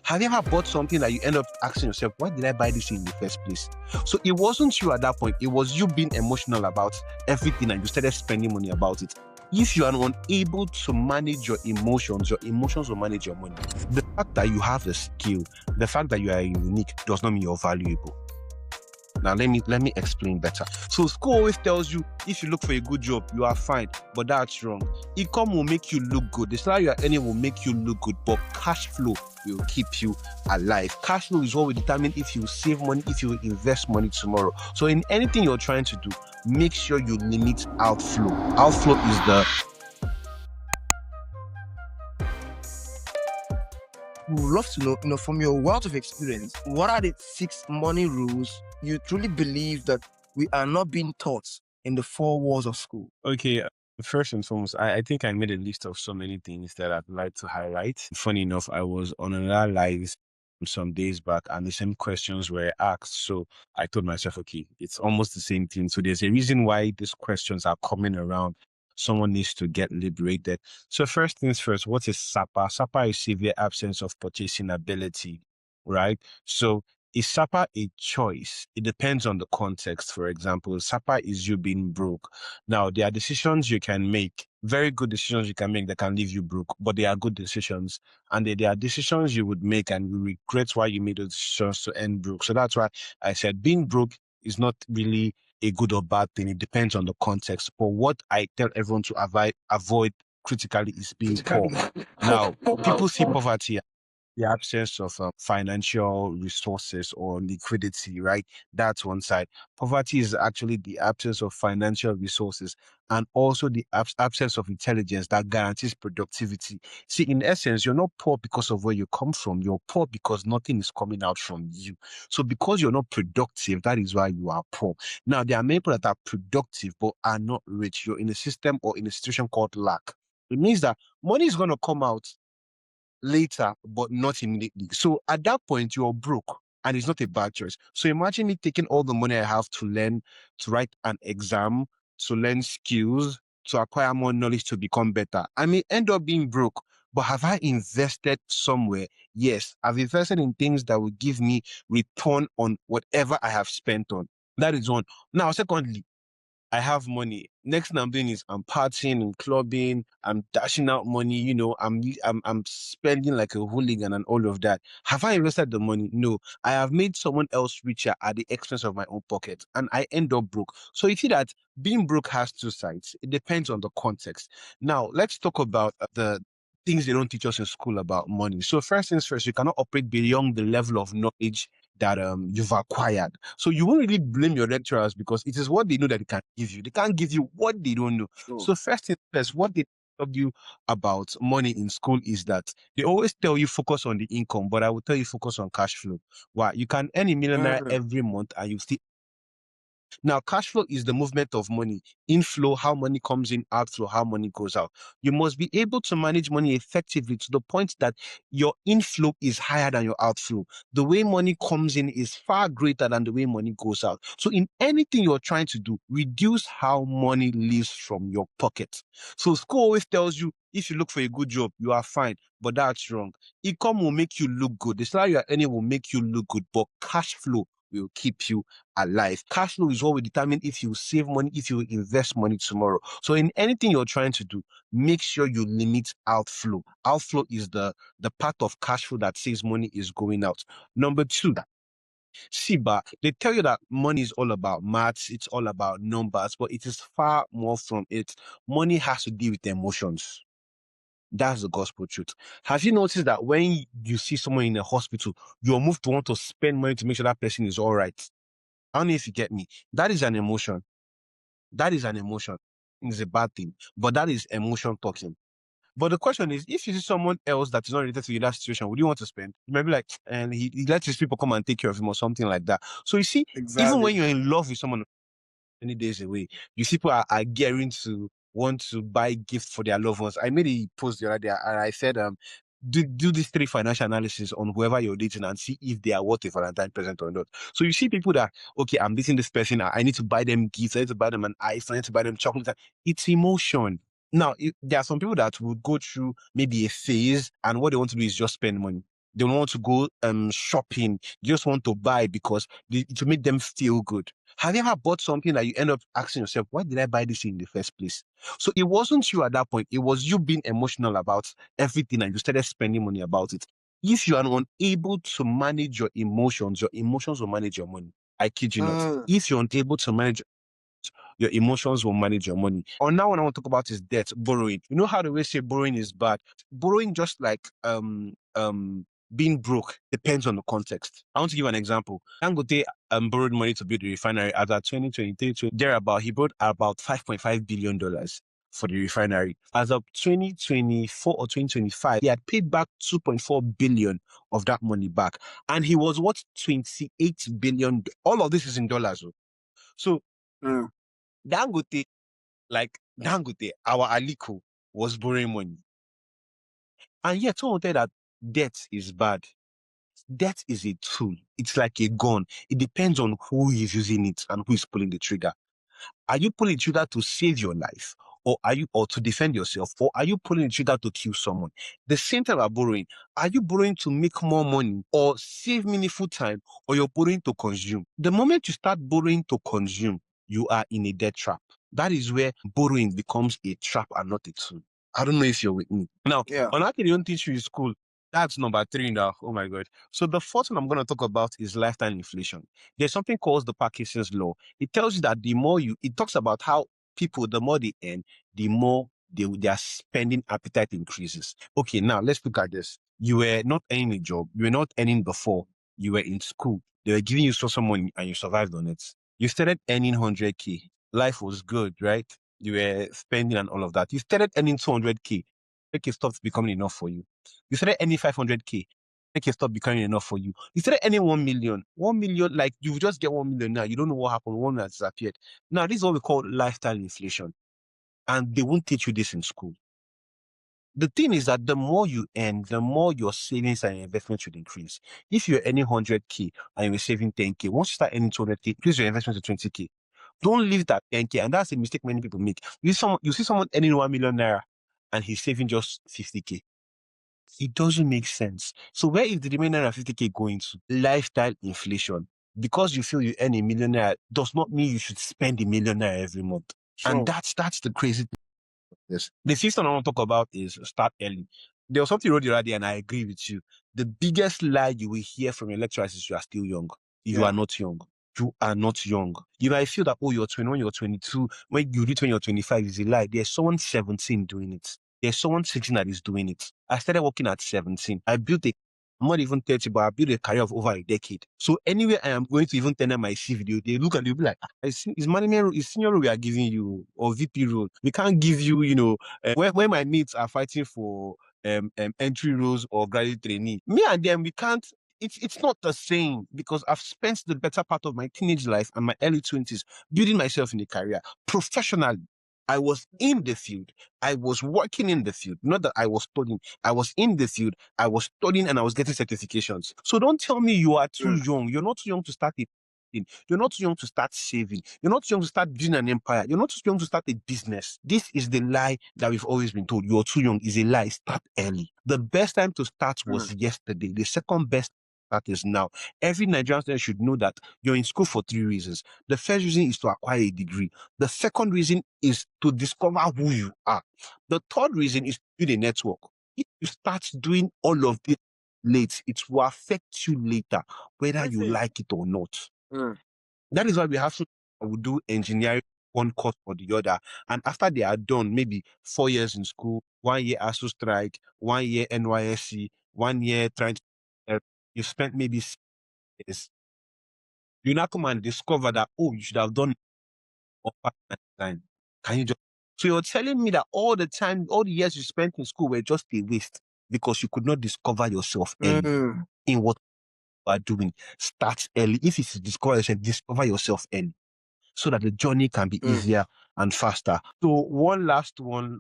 Have you ever bought something that you end up asking yourself, why did I buy this in the first place? So it wasn't you at that point. It was you being emotional about everything and you started spending money about it. If you are unable to manage your emotions will manage your money. The fact that you have the skill, the fact that you are unique does not mean you're valuable. Now, let me explain better. So school always tells you, if you look for a good job, you are fine, but that's wrong. Income will make you look good. The salary you are earning will make you look good, but cash flow will keep you alive. Cash flow is what will determine if you save money, if you invest money tomorrow. So in anything you're trying to do, make sure you limit outflow. Outflow is the... We would love to know, from your wealth of experience, what are the 6 money rules you truly believe that we are not being taught in the 4 walls of school? Okay, first and foremost, I think I made a list of so many things that I'd like to highlight. Funny enough, I was on another live some days back and the same questions were asked. So I told myself, okay, it's almost the same thing. So there's a reason why these questions are coming around. Someone needs to get liberated. So first things first, what is SAPA? SAPA is severe absence of purchasing ability, right? So is SAPA a choice? It depends on the context. For example, SAPA is you being broke. Now, there are decisions you can make, very good decisions you can make that can leave you broke, but they are good decisions. And there are decisions you would make and you regret why you made those decisions to end broke. So that's why I said being broke is not really a good or bad thing. It depends on the context. But what I tell everyone to avoid critically is being poor. Now, people see poverty, the absence of financial resources or liquidity, right? That's one side. Poverty is actually the absence of financial resources and also the absence of intelligence that guarantees productivity. See, in essence, you're not poor because of where you come from. You're poor because nothing is coming out from you. So because you're not productive, that is why you are poor. Now, there are many people that are productive but are not rich. You're in a system or in a situation called lack. It means that money is going to come out later, but not immediately. So at that point, you're broke and it's not a bad choice. So imagine me taking all the money I have to learn, to write an exam, to learn skills, to acquire more knowledge to become better. I may end up being broke, but have I invested somewhere? Yes, I've invested in things that will give me return on whatever I have spent on. That is one. Now, secondly, I have money. Next thing I'm doing is I'm partying and clubbing. I'm dashing out money. I'm spending like a hooligan and all of that. Have I invested the money? No. I have made someone else richer at the expense of my own pocket, and I end up broke. So you see that being broke has two sides. It depends on the context. Now let's talk about the things they don't teach us in school about money. So first things first, you cannot operate beyond the level of knowledge that you've acquired. So you won't really blame your lecturers because it is what they know that they can give you. They can't give you what they don't know. Sure. So first thing first, what they tell you about money in school is that they always tell you focus on the income, but I will tell you focus on cash flow. Why? You can earn a millionaire every month and you still... Now, cash flow is the movement of money. Inflow, how money comes in, outflow, how money goes out. You must be able to manage money effectively to the point that your inflow is higher than your outflow. The way money comes in is far greater than the way money goes out. So in anything you're trying to do, reduce how money leaves from your pocket. So school always tells you, if you look for a good job, you are fine, but that's wrong. Income will make you look good. The salary you're earning will make you look good, but cash flow will keep you alive. Cash flow is what will determine if you save money, if you invest money tomorrow. So in anything you're trying to do, make sure you limit outflow. Outflow is the part of cash flow that says money is going out. Number two, SIBA, they tell you that money is all about maths, it's all about numbers, but it is far more from it. Money has to deal with emotions. That's the gospel truth. Have you noticed that when you see someone in a hospital, you're moved to want to spend money to make sure that person is all right? I don't know if you get me. That is an emotion. That is an emotion. It's a bad thing, but that is emotion talking. But the question is, if you see someone else that is not related to you in that situation, would you want to spend? You might be like, and he lets his people come and take care of him or something like that. So you see, even when you're in love with someone many days away, you see people are gearing to want to buy gifts for their loved ones. I made a post the other day and I said, do these 3 financial analysis on whoever you're dating and see if they are worth a Valentine present or not. So you see people that, okay, I'm dating this person, I need to buy them gifts, I need to buy them an iPhone, I need to buy them chocolate. It's emotion. Now, there are some people that would go through maybe a phase and what they want to do is just spend money. They don't want to go shopping. They just want to buy because to make them feel good. Have you ever bought something that you end up asking yourself, why did I buy this in the first place? So it wasn't you at that point. It was you being emotional about everything and you started spending money about it. If you are unable to manage your emotions will manage your money. I kid you not. If you're unable to manage your emotions will manage your money. Or now what I want to talk about is debt, borrowing. You know how they always say borrowing is bad? Borrowing just like being broke depends on the context. I want to give an example. Dangote borrowed money to build a refinery as at 2023, thereabout. He borrowed about $5.5 billion for the refinery. As of 2024 or 2025, he had paid back 2.4 billion of that money back. And he was worth 28 billion. All of this is in dollars. So Dangote, our Aliko, was borrowing money. And yet, someone tell that debt is bad. Debt is a tool. It's like a gun. It depends on who is using it and who is pulling the trigger. Are you pulling the trigger to save your life? Or to defend yourself? Or are you pulling the trigger to kill someone? The same time about borrowing. Are you borrowing to make more money or save meaningful time, or you're borrowing to consume? The moment you start borrowing to consume, you are in a debt trap. That is where borrowing becomes a trap and not a tool. I don't know if you're with me. Now, on that thing, they don't teach you in school. That's number 3 now. Oh my God. So the fourth one I'm going to talk about is lifetime inflation. There's something called the Parkinson's law. It tells you that it talks about how people, the more they earn, the more their spending appetite increases. Okay, now let's look at this. You were not earning a job. You were not earning before. You were in school. They were giving you some money and you survived on it. You started earning 100K. Life was good, right? You were spending and all of that. You started earning 200K. Okay, stopped becoming enough for you. You started earning 500K. Okay, stop becoming enough for you. You started earning 1 million. 1 million, like you just get 1 million now. You don't know what happened. 1 million has disappeared. Now, this is what we call lifestyle inflation. And they won't teach you this in school. The thing is that the more you earn, the more your savings and your investment should increase. If you're earning 100K and you're saving 10K, once you start earning 200K, increase your investment to 20K. Don't leave that 10K. And that's a mistake many people make. You see someone earning 1 million naira and he's saving just 50K. It doesn't make sense. So where is the remaining 50K going to? Lifestyle inflation. Because you feel you earn a millionaire does not mean you should spend a millionaire every month. And that's the crazy thing. Yes. The system I want to talk about is start early. There was something you wrote the other day, and I agree with you. The biggest lie you will hear from your lecturers is you are still young. You are not young. You are not young. You might feel that, you're 21, you're 22. When you reach when you're 25 is a lie. There's someone 17 doing it. There's someone 16 that is doing it. I started working at 17. I'm not even 30, but I built a career of over a decade. So anywhere I am going to even tender my CV, they look and they'll be like, is management role, is senior role we are giving you or VP role? We can't give you, where my mates are fighting for entry roles or graduate trainee. Me and them, we can't. It's not the same because I've spent the better part of my teenage life and my early 20s building myself in a career professionally. I was in the field. I was working in the field. Not that I was studying. I was in the field. I was studying and I was getting certifications. So don't tell me you are too young. You're not too young to start it. You're not too young to start saving. You're not too young to start building an empire. You're not too young to start a business. This is the lie that we've always been told. You're too young is a lie. Start early. The best time to start was yesterday. The second best that is now. Every Nigerian student should know that you're in school for 3 reasons. The first reason is to acquire a degree. The second reason is to discover who you are. The third reason is to build a network. If you start doing all of this late, it will affect you later, whether you like it or not. That is why we have to do engineering one course or the other. And after they are done, maybe 4 years in school, 1 year ASU strike, 1 year NYSC, 1 year trying to, you spent maybe 6 years. You now come and discover that, you should have done or time. Can you just? So you're telling me that all the time, all the years you spent in school were just a waste because you could not discover yourself early in what you are doing. Start early. If it's discover yourself, discover yourself early so that the journey can be easier and faster. So one last word.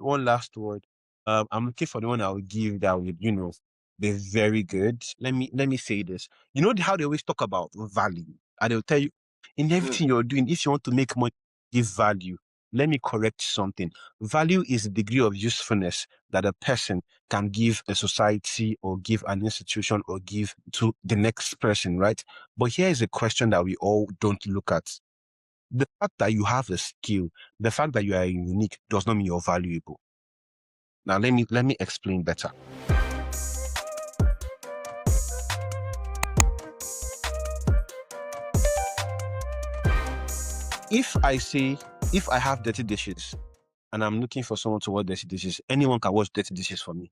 I'm looking for the one I will give that would, be very good. Let me say this. You know how they always talk about value, and they'll tell you in everything you're doing, if you want to make money, give value. let me correct something. Value is the degree of usefulness that a person can give a society or give an institution or give to the next person, right? But here is a question that we all don't look at. The fact that you have a skill, the fact that you are unique does not mean you're valuable. Now, let me explain better. If I have dirty dishes and I'm looking for someone to wash dirty dishes, anyone can wash dirty dishes for me.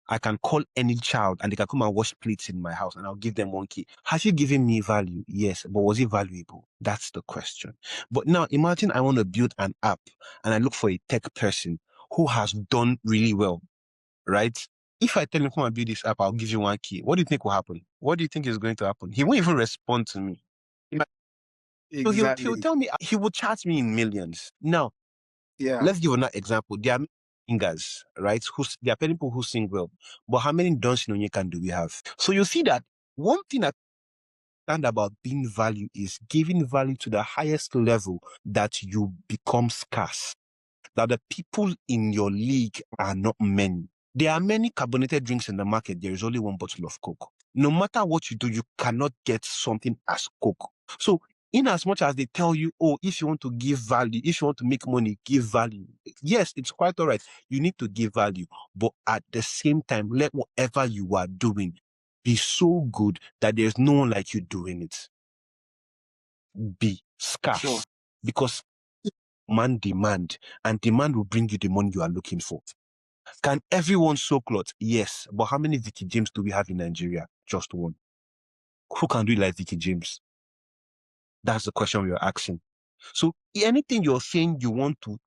I can call any child and they can come and wash plates in my house and I'll give them one key. Has he given me value? Yes, but was it valuable? That's the question. But now imagine I want to build an app and I look for a tech person who has done really well, right? If I tell him, come and build this app, I'll give you one key. What do you think will happen? What do you think is going to happen? He won't even respond to me. So he'll tell me, he will charge me in millions. Now, let's give another example. There are singers, right? There are people who sing well, but how many dancing Onyeka do we have? So you see that one thing I understand about being value is giving value to the highest level that you become scarce. That the people in your league are not many. There are many carbonated drinks in the market. There is only one bottle of Coke. No matter what you do, you cannot get something as Coke. So in as much as they tell you, oh, if you want to give value, if you want to make money, give value. Yes, it's quite all right. You need to give value. But at the same time, let whatever you are doing be so good that there's no one like you doing it. Be scarce. Sure. Because demand, and demand will bring you the money you are looking for. Can everyone sew clothes? Yes. But how many Vicky James do we have in Nigeria? Just one. Who can do it like Vicky James? That's the question we are asking. So anything you're saying you want to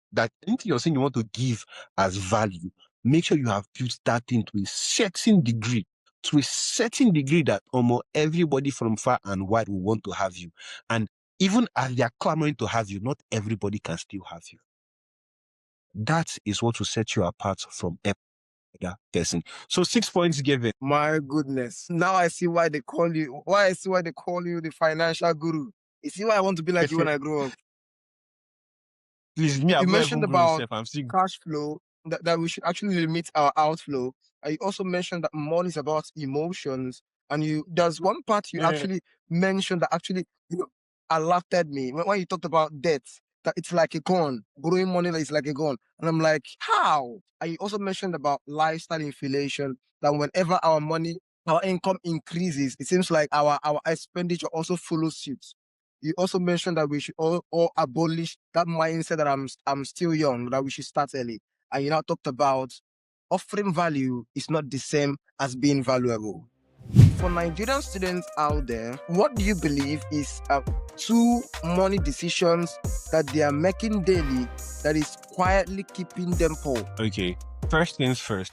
give as value, make sure you have built that thing to a certain degree, that almost everybody from far and wide will want to have you. And even as they are clamoring to have you, not everybody can still have you. That is what will set you apart from every other person. So 6 points given. My goodness. Now I see why they call you. The financial guru. You see why I want to be like you when I grow up. Please, me, You mentioned about I'm still cash flow, that we should actually limit our outflow. You also mentioned that money is about emotions. And there's one part you actually mentioned that actually alerted me when you talked about debt, that it's like a gun. Borrowing money is like a gun. And I'm like, how? And you also mentioned about lifestyle inflation, that whenever our income increases, it seems like our expenditure also follows suit. You also mentioned that we should all abolish that mindset that I'm still young, that we should start early. And you now talked about offering value is not the same as being valuable. For Nigerian students out there, what do you believe is 2 money decisions that they are making daily that is quietly keeping them poor? Okay, first things first.